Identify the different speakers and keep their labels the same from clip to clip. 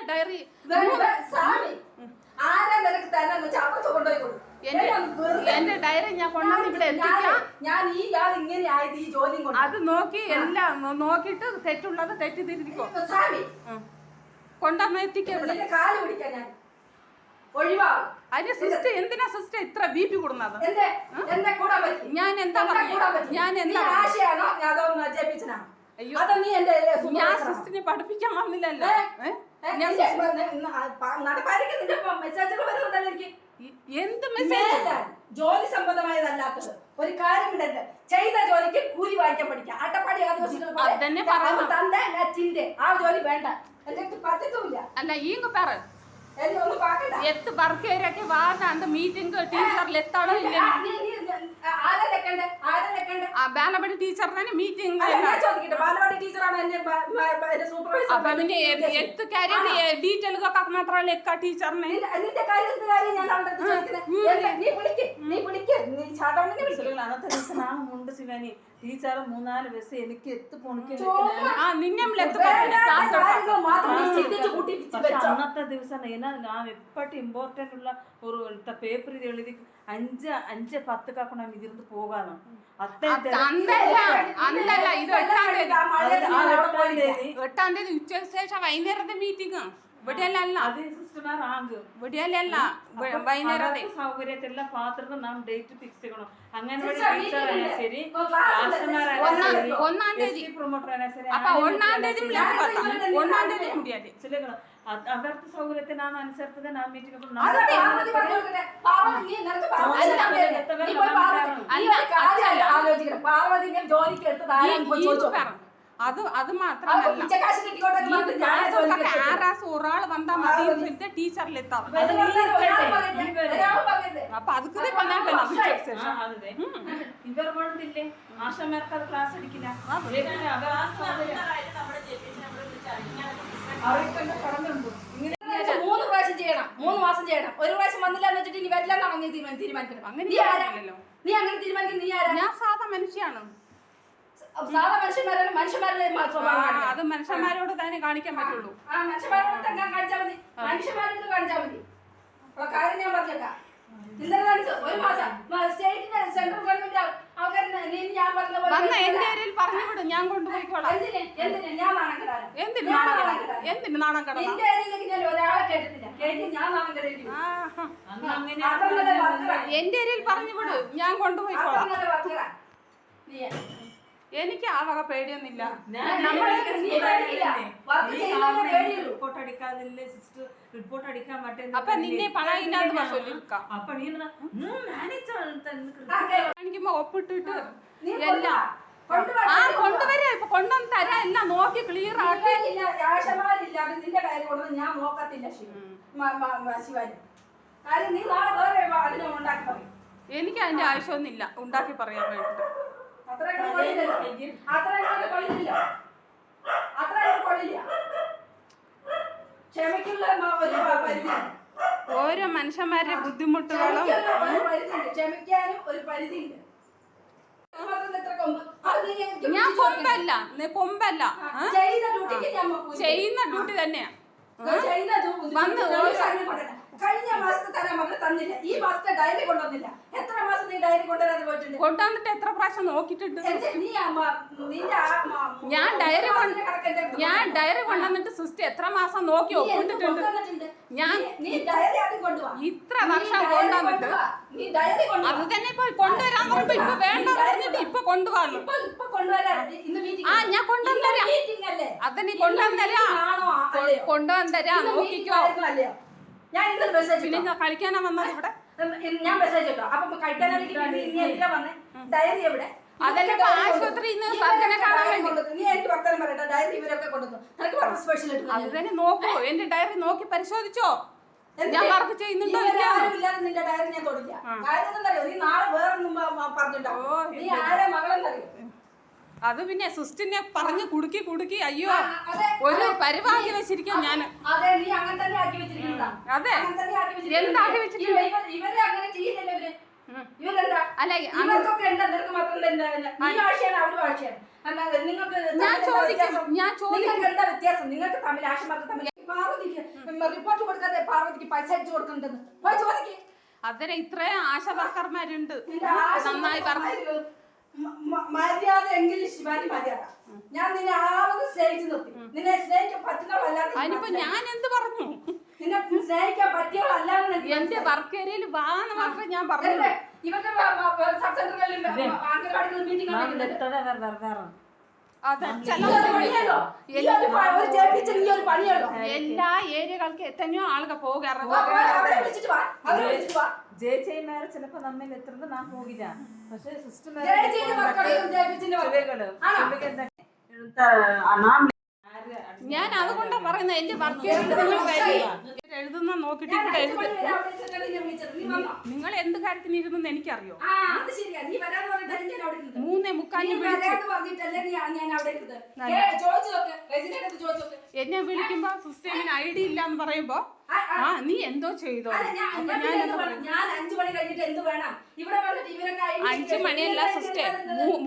Speaker 1: Diary എന്റെ diary ഞാൻ കൊണ്ടുവന്ന് ഇവിടെ എത്തിക്കാം. അത് നോക്കി എല്ലാം നോക്കിട്ട് തെറ്റുള്ളത് തെറ്റി തിരിക്കോ കൊണ്ടുവന്ന് എത്തിക്കാം ഇവിടെ. അതിന് സിസ്റ്റർ എന്തിനാ സിസ്റ്റർ ഇത്ര BP കൂടുന്നത്? ഞാൻ എന്താ അയ്യോ ഞാൻ സിസ്റ്ററിനെ പഠിപ്പിക്കാൻ വന്നില്ലല്ലോ. എന്ത് മെസ്സേജ്?
Speaker 2: ജോലി സംബന്ധമായതല്ലാത്തത് ഒരു കാര്യം ചെയ്ത ജോലിക്ക് കൂലി വാങ്ങിക്കാൻ പഠിക്കാം. അട്ടപ്പാടി ആ ജോലി വേണ്ട, എന്റെ പറ്റത്തുമില്ല.
Speaker 1: അല്ല ഈ പറ എത്ത് വർക്കേരൊക്കെ വാർന്ന അന്ത മീറ്റിംഗ് ടീച്ചറിൽ എത്താണോ ഇല്ല ബാലപടി ടീച്ചറിനെ മീറ്റിംഗ് അപ്പൊ പിന്നെ എത്ത് കാര്യം ഡീറ്റെയിൽ ഒക്കെ മാത്രമല്ല എക്ക ടീച്ചറിനെ
Speaker 3: ഉണ്ട് ശിവാനി ടീച്ചർ 3-4 ബസ് എനിക്ക് എത്ത് അന്നത്തെ ദിവസം ഞാൻ എപ്പോഴും ഇമ്പോർട്ടൻ്റ് ഉള്ള ഒരു പേപ്പർ ഇത് എഴുതി 5:10 കാക്കണം ഇതിരുന്ന് പോകാനോ
Speaker 1: എട്ടാം തീയതി ഉച്ചയ്ക്ക് ശേഷം വൈകുന്നേരത്തെ മീറ്റിംഗ്
Speaker 3: സൗകര്യത്തിലുള്ള പാത്രത്തിൽ നാം ഡേറ്റ് ഫിക്സ് ചെയ്യണം. അങ്ങനെ ശരി അവർക്ക് സൗകര്യത്തിനാണ് അനുസരിച്ചത് നാം മീറ്റിംഗ്
Speaker 1: അത് മാത്രമല്ല ഒരാൾ വന്നാ മതി ടീച്ചറിലെത്താം. അപ്പൊ അത്
Speaker 3: ഇവർ വേണ്ടില്ലേ ആശമാർക്ക് അത് ക്ലാസ് അടിക്കില്ല.
Speaker 2: 3 പ്രാവശ്യം ചെയ്യണം, 3 മാസം ചെയ്യണം. ഒരു പ്രാവശ്യം വന്നില്ല എന്ന് വെച്ചിട്ട് ഇനി വരില്ലെന്നാണോ നീ തീരുമാനിക്കണം? നീ അങ്ങനെ തീരുമാനിക്കുന്നത്? നീ ആരാ?
Speaker 1: ഞാൻ സാധാ മനുഷ്യയാണ്.
Speaker 2: സാധാ
Speaker 1: അത് മനുഷ്യന്മാരോട് തന്നെ കാണിക്കാൻ പറ്റുള്ളൂ.
Speaker 2: മനുഷ്യന്മാരോട് കാണിച്ചാൽ മതി, മനുഷ്യന്മാരോട് കാണിച്ചാൽ മതി. കാര്യം ഞാൻ പറഞ്ഞേക്കാം. ഒരു മാസം സ്റ്റേറ്റിന്റെ സെൻട്രൽ ഗവൺമെന്റ് ആൾക്കാർ
Speaker 1: പറഞ്ഞു വിടും, ഞാൻ കൊണ്ടുപോയിക്കോളാം. എന്തിന് നാണം കടന്നു?
Speaker 2: ഒരാളെ കേട്ടിട്ടില്ല, കേട്ടി ഞാൻ നാണം കടയില്ല.
Speaker 1: എന്റെ ഏരിയയിൽ പറഞ്ഞു വിടും, ഞാൻ കൊണ്ടുപോയിക്കോളാം. എനിക്ക് ആ വക പേടിയൊന്നുമില്ല. അപ്പൊ നിന്നെ കാണിക്കുമ്പോ ഒപ്പിട്ടിട്ട് എല്ലാം കൊണ്ടുവരാ ഇപ്പൊ കൊണ്ടുവന്ന് തരാ എല്ലാം നോക്കി ക്ലിയർ ആക്കി.
Speaker 2: നിന്റെ കാര്യം ഞാൻ നോക്കത്തില്ല ശിവാനി. കാര്യം നീ നാളെ വേറെ ഉണ്ടാക്കി പറയും.
Speaker 1: എനിക്ക് അതിന്റെ ആവശ്യമൊന്നുമില്ല ഉണ്ടാക്കി പറയാൻ വേണ്ടിട്ട്. ഓരോ മനുഷ്യന്മാരുടെ ബുദ്ധിമുട്ടുകളും
Speaker 2: ക്ഷമിക്കാനും ഒരു പരിധിയുണ്ട്.
Speaker 1: ഞാൻ കൊമ്പല്ല ചെയ്യുന്ന ഡ്യൂട്ടി തന്നെയാ.
Speaker 2: കഴിഞ്ഞ മാസത്തെ തരാൻ പറഞ്ഞ് തന്നില്ല, ഈ മാസത്തെ ഡയറി കൊണ്ടുവന്നില്ല. എത്ര മാസം നീ ഡയറി കൊണ്ടുവരാതെ പോയിട്ടുണ്ട്?
Speaker 1: കൊണ്ടുവന്നിട്ട് എത്ര പ്രാവശ്യം നോക്കിയിട്ടുണ്ട്? ഞാൻ ഡയറി കൊണ്ടുവന്നിട്ട് സിസ്റ്റർ എത്ര മാസം നോക്കി ഒപ്പിട്ടിട്ടുണ്ട്? ഞാൻ ഇത്ര വർഷം കൊണ്ടുവന്നിട്ട് അത് തന്നെ ഇപ്പൊ കൊണ്ടുവരാൻ പറയുമ്പോ ഇപ്പൊ വേണ്ട പറഞ്ഞിട്ട് ഇപ്പൊ കൊണ്ടുപോകാനും ഞാൻ കൊണ്ടുവന്നരാം. അതന്നെ കൊണ്ടുവന്നരാ നോക്കിക്കോ. പിന്നെ കളിക്കാനാ വന്നത് ഇവിടെ?
Speaker 2: ഞാൻ മെസ്സേജ് ഇട്ടോ. അപ്പൊ ഡയറി എവിടെ?
Speaker 1: അതെല്ലാം ആശുപത്രിയിൽ നിന്ന് സർജനെ കാണാൻ വേണ്ടി
Speaker 2: നീ എനിക്ക് വർത്തമാനം പറയട്ടെ. ഡയറി ഇവരൊക്കെ കൊണ്ടുവന്നു. നിനക്ക് പറഞ്ഞ സ്പെഷ്യൽ
Speaker 1: അത് തന്നെ നോക്കൂ. എന്റെ ഡയറി നോക്കി പരിശോധിച്ചോ? ഞാൻ വർക്ക് ചെയ്യുന്നുണ്ടോ?
Speaker 2: നിന്റെ ഡയറി ഞാൻ തൊടില്ല. കാര്യം എന്താ? നീ നാളെ വേറൊന്നും പറഞ്ഞിട്ടോ. നീ ആരെ മകളെന്നറിയോ?
Speaker 1: അത് പിന്നെ സിസ്റ്ററിനെ പറഞ്ഞു കുടുക്കി അയ്യോ ഒരു പരിപാടി വെച്ചിരിക്കും ഞാൻ.
Speaker 2: അതെ നീ അങ്ങനെ തന്നെ ആക്കി വെച്ചിരിക്കുന്നതാ.
Speaker 1: അതെ എന്താക്കി വെച്ചിട്ടുണ്ട്?
Speaker 2: ഇവരെ അങ്ങനെ ചെയ്യില്ലല്ലോ ഇവര്. ഇവരെന്താ അല്ല ഇവർക്കൊക്കെ എന്താ? നിനക്ക് മാത്രം നീ ഭാഷയാണ് അവര് ഭാഷയാണ്. നിങ്ങൾക്ക് എന്താ വ്യത്യാസം? നിങ്ങൾക്ക് തമ്മിൽ ആശമാർക്ക് തമ്മിൽ റിപ്പോർട്ട് കൊടുക്കാതെ പാർവതിക്ക് പൈസ അടിച്ചു കൊടുക്കുന്നുണ്ടെന്ന് പോയി ചോദിക്ക്.
Speaker 1: അതിന് ഇത്രയും ആശാ വർക്കർമാരുണ്ട്
Speaker 2: നിന്റെ ആശ
Speaker 1: നന്നായി
Speaker 2: മര്യാദ എങ്കിലും ശിവാനി മര്യാദ. ഞാൻ നിന്നെ ആവത് സ്നേഹിച്ചു നിർത്തി. നിന്നെ സ്നേഹിക്കാൻ പറ്റുന്നവല്ലാതെ
Speaker 1: അതിനിപ്പോ ഞാൻ എന്ത് പറഞ്ഞു?
Speaker 2: നിന്നെ സ്നേഹിക്കാൻ പറ്റിയവളല്ലാതെ
Speaker 1: എന്റെ വർക്ക് ഏരിയയിൽ വാന്ന് മാത്രമേ ഞാൻ പറഞ്ഞു.
Speaker 2: ഇവരുടെ സബ് സെന്ററുകളിലും അംഗൻവാടികളിലും മീറ്റിംഗ്
Speaker 1: എല്ലാ ഏരിയകൾക്ക് എത്തനെയോ ആളുകൾ പോകാറ്.
Speaker 3: ജയിച്ചമാരെ ചിലപ്പോ നമ്മിൽ എത്തുന്നത് നാം പോകില്ല. പക്ഷെ സിസ്റ്റർ
Speaker 1: ഞാൻ അതുകൊണ്ടാ പറയുന്നത് എന്റെ വർക്ക് ഏരിയയിൽ എഴുതുന്ന നോക്കിട്ട് ഇവിടെ നിങ്ങൾ എന്ത് കാര്യത്തിന് ഇരുന്നെന്ന് എനിക്കറിയോ. 3:45 എന്നെ വിളിക്കുമ്പോ സിസ്റ്റമിന് ഐഡിയ ഇല്ല എന്ന് പറയുമ്പോ നീ എന്തോ ചെയ്തോ.
Speaker 2: ഞാൻ 5 മണി കഴിഞ്ഞിട്ട് എന്ത് വേണം ഇവിടെ വന്നിട്ട് ഇവരൊക്കെ
Speaker 1: 5 മണിയല്ല സിസ്റ്റർ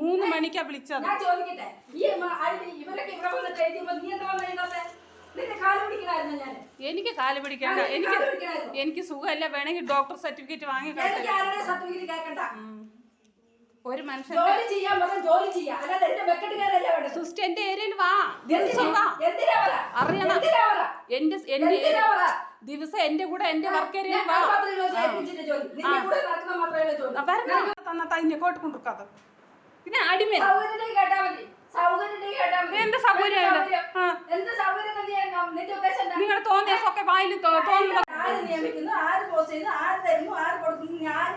Speaker 1: 3 മണിക്കാ വിളിച്ചത്.
Speaker 2: ഞാൻ ചോദിക്കട്ടെ ഇവരൊക്കെ ഇവിടെ വന്നിട്ട് എഴുതിയപ്പോ നീ എന്താ എഴുതാത്തെ?
Speaker 1: എനിക്ക് കാല് പിടിക്കണ്ട. എനിക്ക് സുഖമല്ല. വേണമെങ്കിൽ ഡോക്ടർ സർട്ടിഫിക്കറ്റ് വാങ്ങി ഒരു മനുഷ്യൻ സിസ്റ്റർ എന്റെ ഏരിയയിൽ വാ. അറിയണം ദിവസം എന്റെ കൂടെ എന്റെ വർക്ക് ഏരിയയിൽ വാ. തന്നെ കോട്ടിക്കൊണ്ടിരിക്കാതെ പിന്നെ അടിമ എന്ത് സൗകര്യം നിങ്ങൾ തോന്നിയ വായിൽ തോന്നുന്നു.
Speaker 2: ആര് നിയമിക്കുന്നു, ആര് പോസ്റ്റ് ചെയ്യുന്നു, ആര് തരുന്നു, ആര് കൊടുക്കുന്നു, ഞാൻ